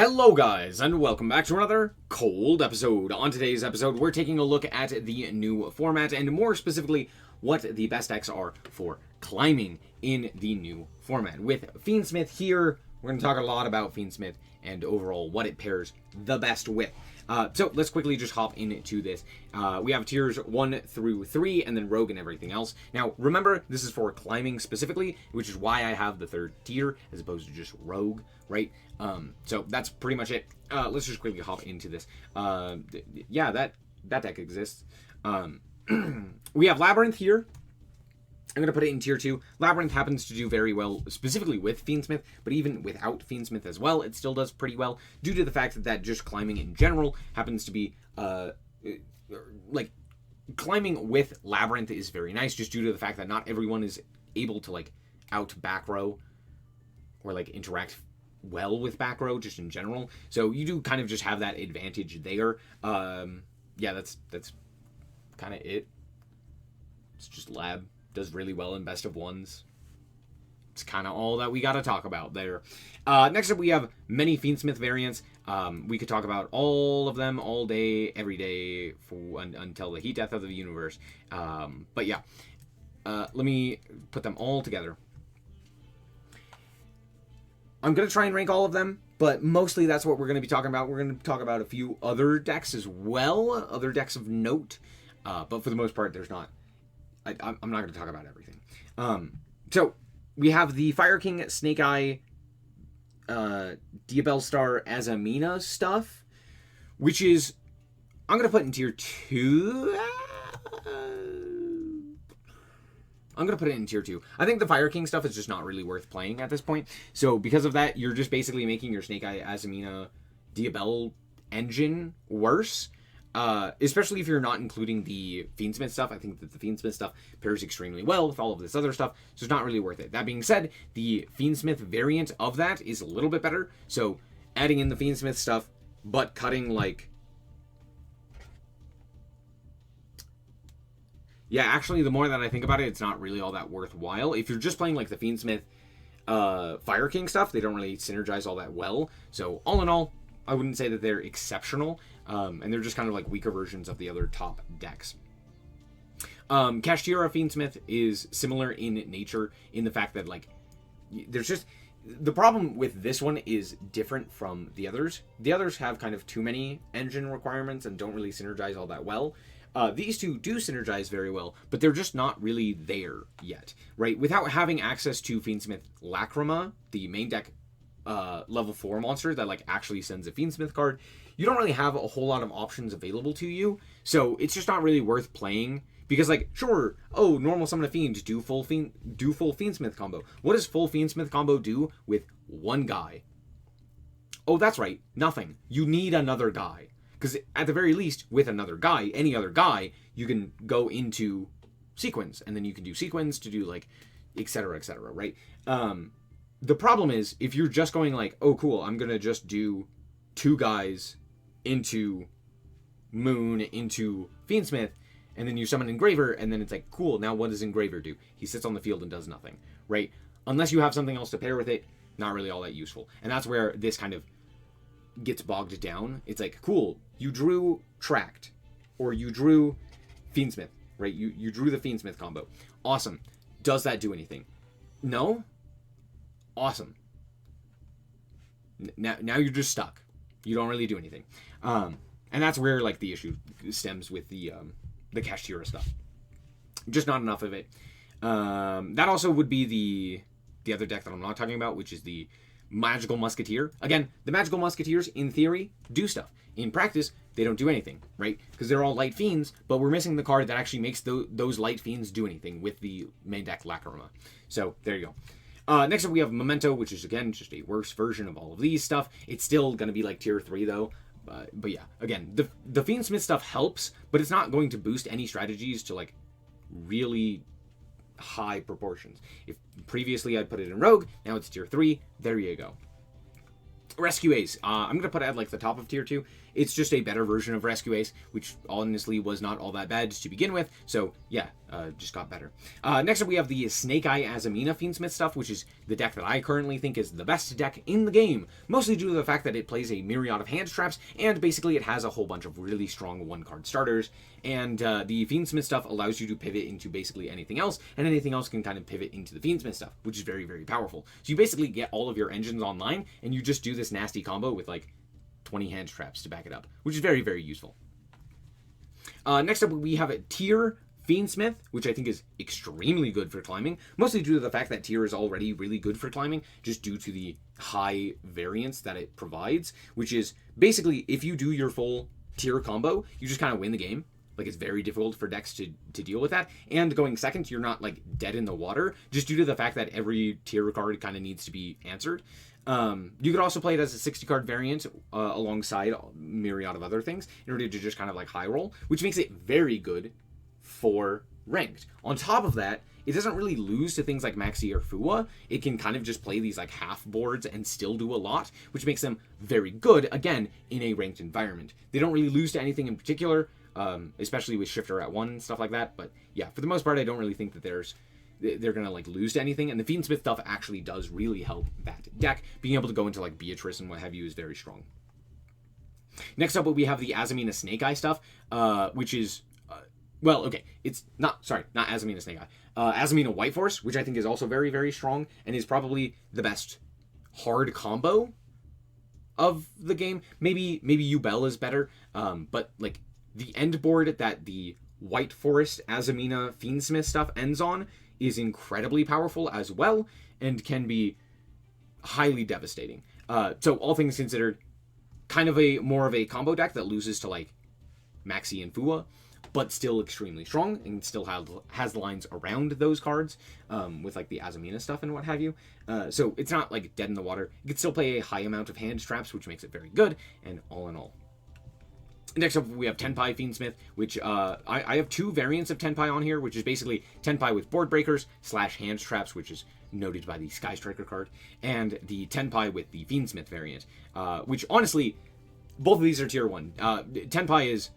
Hello guys, and welcome back to another cold episode. On today's episode, we're taking a look at the new format, and more specifically, what the best decks are for climbing in the new format. With Fiendsmith here, we're going to talk a lot about Fiendsmith and overall what it pairs the best with. So let's quickly just hop into this. We have tiers 1 through 3 and then Rogue and everything else. Now remember, this is for climbing specifically, which is why I have the third tier as opposed to just Rogue, right? So that's pretty much it. Let's just quickly hop into this. Yeah, that deck exists. We have Labyrinth here. I'm going to put it in tier 2. Labyrinth happens to do very well, specifically with Fiendsmith, but even without Fiendsmith as well, it still does pretty well, due to the fact that just climbing in general happens to be, like, climbing with Labyrinth is very nice, just due to the fact that not everyone is able to, like, out back row, or, like, interact well with back row, just in general. So you do kind of just have that advantage there. Yeah, that's kind of it. It's just Lab. Does really well in best of ones. It's kind of all that we got to talk about there. Next up, we have many Fiendsmith variants. We could talk about all of them all day, every day, until the heat death of the universe. But yeah, let me put them all together. I'm going to try and rank all of them, but mostly that's what we're going to be talking about. We're going to talk about a few other decks as well, other decks of note. But for the most part, there's not. I'm not going to talk about everything. So we have the Fire King, Snake Eye, Diabellstar, Azamina stuff, which is, I'm going to put in tier 2. I'm going to put it in tier 2. I think the Fire King stuff is just not really worth playing at this point. So because of that, you're just basically making your Snake Eye, Azamina, Diabell engine worse. Especially if you're not including the Fiendsmith stuff. I think that the Fiendsmith stuff pairs extremely well with all of this other stuff, so it's not really worth it. That being said, the Fiendsmith variant of that is a little bit better, so adding in the Fiendsmith stuff, but cutting, like... Yeah, actually, the more that I think about it, it's not really all that worthwhile. If you're just playing, like, the Fiendsmith Fire King stuff, they don't really synergize all that well. So, all in all, I wouldn't say that they're exceptional. And they're just kind of like weaker versions of the other top decks. Kashtira Fiendsmith is similar in nature in the fact that, like, there's just... The problem with this one is different from the others. The others have kind of too many engine requirements and don't really synergize all that well. These two do synergize very well, but they're just not really there yet, right? Without having access to Fiendsmith Lacrima, the main deck level 4 monster that, like, actually sends a Fiendsmith card, you don't really have a whole lot of options available to you, so it's just not really worth playing. Because, like, sure, oh, normal summon a fiend, do full Fiendsmith combo. What does full Fiendsmith combo do with one guy? Oh, that's right, nothing. You need another guy. Because at the very least, with another guy, any other guy, you can go into sequence, and then you can do sequence to do, like, etc., right? The problem is, if you're just going like, oh, cool, I'm going to just do 2 guys into Moon, into Fiendsmith, and then you summon Engraver, and then it's like, cool, now what does Engraver do? He sits on the field and does nothing, right? Unless you have something else to pair with it, not really all that useful. And that's where this kind of gets bogged down. It's like, cool, you drew Tract, or you drew Fiendsmith, right? You drew the Fiendsmith combo. Awesome. Does that do anything? No? Awesome. Now you're just stuck. You don't really do anything. And that's where, like, the issue stems with the Kashtira stuff. Just not enough of it. That also would be the other deck that I'm not talking about, which is the Magical Musketeer. Again, the Magical Musketeers, in theory, do stuff. In practice, they don't do anything, right? Because they're all light fiends, but we're missing the card that actually makes those light fiends do anything with the main deck Lacrima. So, there you go. Next up, we have Memento, which is, again, just a worse version of all of these stuff. It's still going to be like tier 3, though. But yeah, again, the Fiendsmith stuff helps, but it's not going to boost any strategies to, like, really high proportions. If previously I'd put it in Rogue, now it's tier 3, there you go. Rescue Ace. I'm going to put it at like the top of tier 2. It's just a better version of Rescue Ace, which honestly was not all that bad to begin with. So yeah, just got better. Next up, we have the Snake Eye Azamina Fiendsmith stuff, which is the deck that I currently think is the best deck in the game. Mostly due to the fact that it plays a myriad of hand traps, and basically it has a whole bunch of really strong one-card starters. And the Fiendsmith stuff allows you to pivot into basically anything else, and anything else can kind of pivot into the Fiendsmith stuff, which is very, very powerful. So you basically get all of your engines online, and you just do this nasty combo with like 20 hand traps to back it up, which is very, very useful. Next up, we have a Tier Fiendsmith, which I think is extremely good for climbing, mostly due to the fact that Tier is already really good for climbing, just due to the high variance that it provides, which is basically, if you do your full Tier combo, you just kind of win the game. Like, it's very difficult for decks to deal with that. And going second, you're not, like, dead in the water, just due to the fact that every Tier card kind of needs to be answered. You could also play it as a 60-card variant alongside a myriad of other things in order to just kind of, like, high roll, which makes it very good for ranked. On top of that, it doesn't really lose to things like Maxi or Fua. It can kind of just play these, like, half boards and still do a lot, which makes them very good, again, in a ranked environment. They don't really lose to anything in particular, especially with Shifter at 1 and stuff like that. But yeah, for the most part, I don't really think that they're gonna like lose to anything. And the Fiendsmith stuff actually does really help that deck. Being able to go into like Beatrice and what have you is very strong. Next up, we have the Azamina Snake Eye stuff, which is well, okay, it's not Azamina Snake Eye, Azamina White Force, which I think is also very, very strong and is probably the best hard combo of the game. Maybe Ubel is better, but like the end board that the White Forest Azamina Fiendsmith stuff ends on is incredibly powerful as well, and can be highly devastating. So all things considered, kind of more of a combo deck that loses to like Maxi and Fua, but still extremely strong and still has lines around those cards with like the Azamina stuff and what have you. So it's not like dead in the water. You can still play a high amount of hand traps, which makes it very good, and all in all. Next up, we have Tenpai Fiendsmith, which I have two variants of Tenpai on here, which is basically Tenpai with Board Breakers / hand traps, which is noted by the Sky Striker card, and the Tenpai with the Fiendsmith variant, which honestly, both of these are tier 1. Tenpai is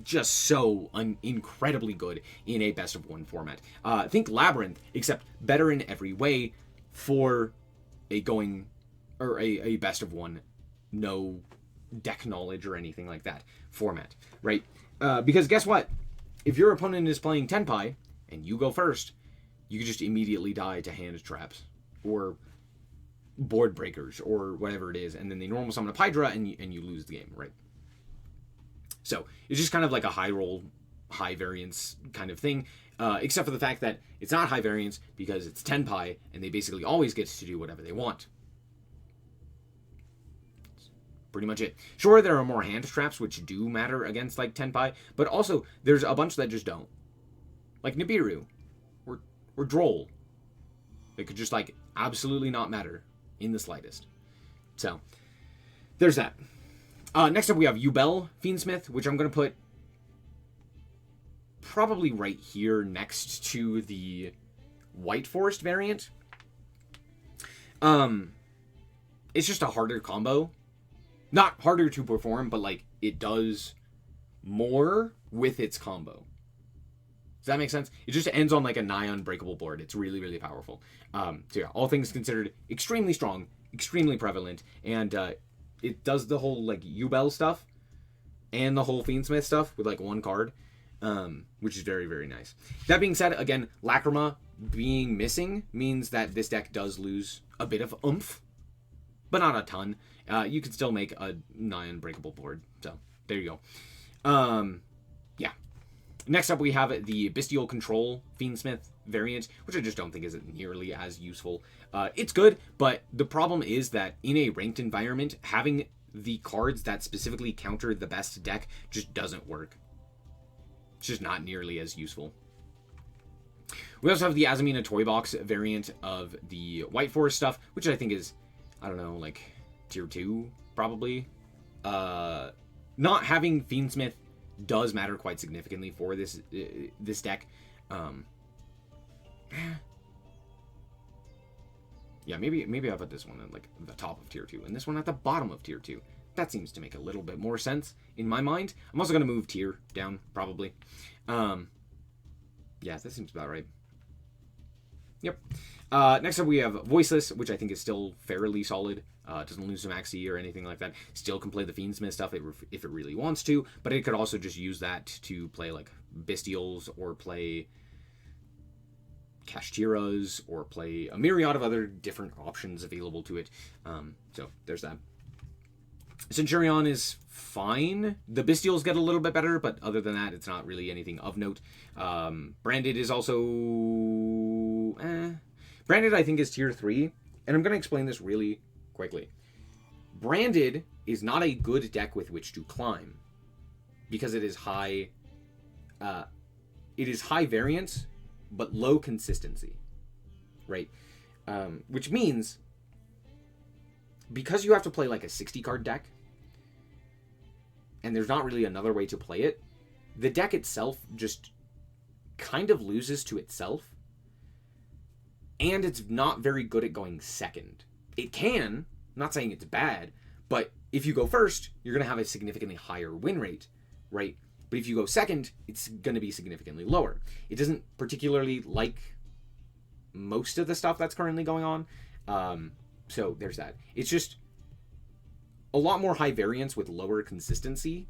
just so incredibly good in a best of 1 format. Think Labyrinth, except better in every way for a best of 1, no deck knowledge or anything like that format, right? Because guess what? If your opponent is playing Tenpai and you go first, you can just immediately die to hand traps or board breakers or whatever it is, and then they normal summon a Hydra and you lose the game, right? So it's just kind of like a high roll, high variance kind of thing, except for the fact that it's not high variance because it's Tenpai and they basically always get to do whatever they want. Pretty much it. Sure, there are more hand traps which do matter against like Tenpai, but also there's a bunch that just don't. Like Nibiru or Droll. They could just like absolutely not matter in the slightest. So there's that. Next up we have Ubel Fiendsmith, which I'm going to put probably right here next to the White Forest variant. It's just a harder combo. Not harder to perform, but like it does more with its combo. Does that make sense? It just ends on like a nigh unbreakable board. It's really, really powerful. So yeah, all things considered, extremely strong, extremely prevalent, and it does the whole like Ubel stuff and the whole Fiendsmith stuff with like one card, which is very, very nice. That being said, again, Lacrima being missing means that this deck does lose a bit of oomph, but not a ton. You can still make a nigh unbreakable board. So there you go. Yeah. Next up, we have the Bestial Control Fiendsmith variant, which I just don't think is nearly as useful. It's good, but the problem is that in a ranked environment, having the cards that specifically counter the best deck just doesn't work. It's just not nearly as useful. We also have the Azamina Toy Box variant of the White Forest stuff, which I think is, I don't know, like tier 2, probably. Not having Fiendsmith does matter quite significantly for this deck. Yeah, maybe I put this one at like the top of tier 2 and this one at the bottom of tier 2. That seems to make a little bit more sense in my mind. I'm also going to move tier down, probably. Yeah, that seems about right. Yep. Next up we have Voiceless, which I think is still fairly solid. Doesn't lose to Maxi or anything like that. Still can play the Fiendsmith stuff if it really wants to, but it could also just use that to play like Bestials or play Kashtiras or play a myriad of other different options available to it. So there's that. Centurion is fine. The Bestials get a little bit better, but other than that, it's not really anything of note. Branded is also... Branded, I think, is tier 3, and I'm going to explain this really quickly. Branded is not a good deck with which to climb, because it is high... it is high variance, but low consistency, right? Which means, because you have to play like a 60-card deck, and there's not really another way to play it, the deck itself just kind of loses to itself, and it's not very good at going second. It can, I'm not saying it's bad, but if you go first, you're going to have a significantly higher win rate, right? But if you go second, it's going to be significantly lower. It doesn't particularly like most of the stuff that's currently going on. So there's that. It's just a lot more high variance with lower consistency,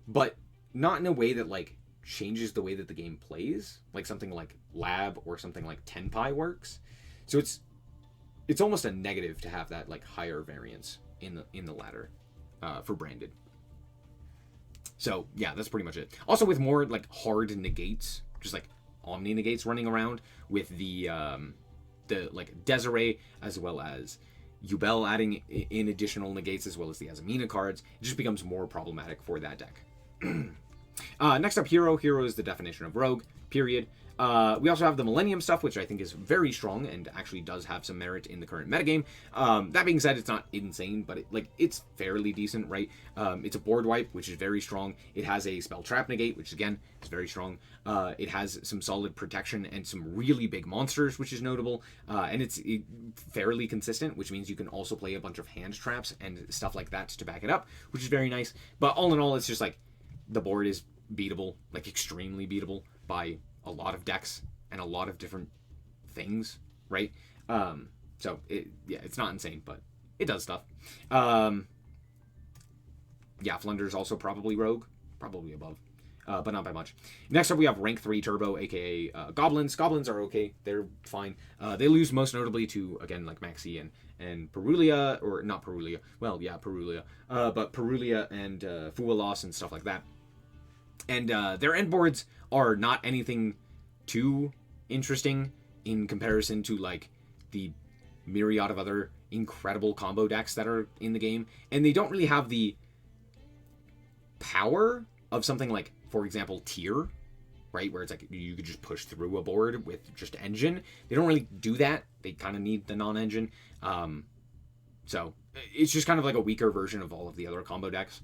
but not in a way that like changes the way that the game plays, like something like Lab or something like Tenpai works. So it's almost a negative to have that like higher variance in the ladder for Branded. So yeah, that's pretty much it. Also with more like hard negates, just like Omni negates running around with the like Desiree as well as Yubel adding in additional negates as well as the Azamina cards, it just becomes more problematic for that deck. Next up, Hero. Hero is the definition of rogue, period. We also have the Millennium stuff, which I think is very strong and actually does have some merit in the current metagame. That being said, it's not insane, but it's fairly decent, right? It's a board wipe, which is very strong. It has a spell trap negate, which again is very strong. It has some solid protection and some really big monsters, which is notable. And it's fairly consistent, which means you can also play a bunch of hand traps and stuff like that to back it up, which is very nice. But all in all, it's just like the board is beatable, like extremely beatable by a lot of decks and a lot of different things, right? So it's not insane, but it does stuff. Yeah, Flunder's also probably rogue, probably above, but not by much. Next up, we have rank 3 turbo, aka goblins. Goblins are okay; they're fine. They lose most notably to, again, like Maxi and Perulia, or not Perulia. Well, yeah, Perulia, but Perulia and Fualos and stuff like that. And their end boards are not anything too interesting in comparison to like the myriad of other incredible combo decks that are in the game. And they don't really have the power of something like, for example, Tier, right? Where it's like you could just push through a board with just Engine. They don't really do that. They kind of need the non-Engine. So it's just kind of like a weaker version of all of the other combo decks.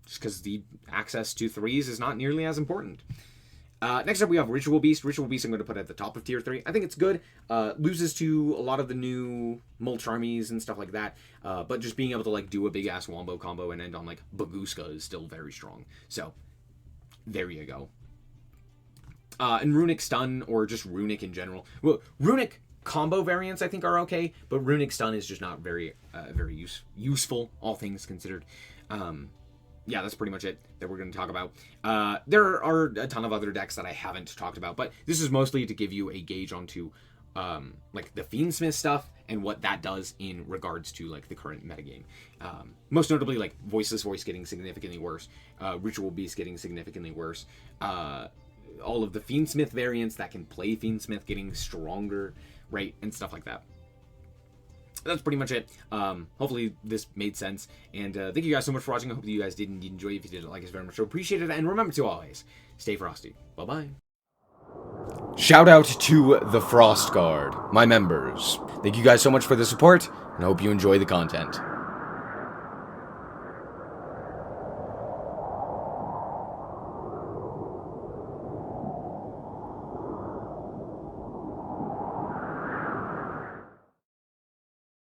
Just because the access to 3s is not nearly as important. Next up, we have Ritual Beast. Ritual Beast I'm going to put at the top of tier 3. I think it's good. Loses to a lot of the new Molcharmies and stuff like that. But just being able to like do a big-ass Wombo combo and end on like Baguska is still very strong. So, there you go. And Runic Stun, or just Runic in general. Well, Runic combo variants I think are okay, but Runic Stun is just not very useful, all things considered. Yeah, that's pretty much it that we're going to talk about. There are a ton of other decks that I haven't talked about, but this is mostly to give you a gauge onto like the Fiendsmith stuff and what that does in regards to like the current metagame. Most notably, like Voiceless Voice getting significantly worse, Ritual Beast getting significantly worse, all of the Fiendsmith variants that can play Fiendsmith getting stronger, right, and stuff like that. That's pretty much it. Hopefully this made sense, and thank you guys so much for watching. I hope that you guys did indeed enjoy. If you did, like us very much so appreciate it, and remember to always stay frosty. Bye bye. Shout out to the Frost Guard, my members. Thank you guys so much for the support, and I hope you enjoy the content.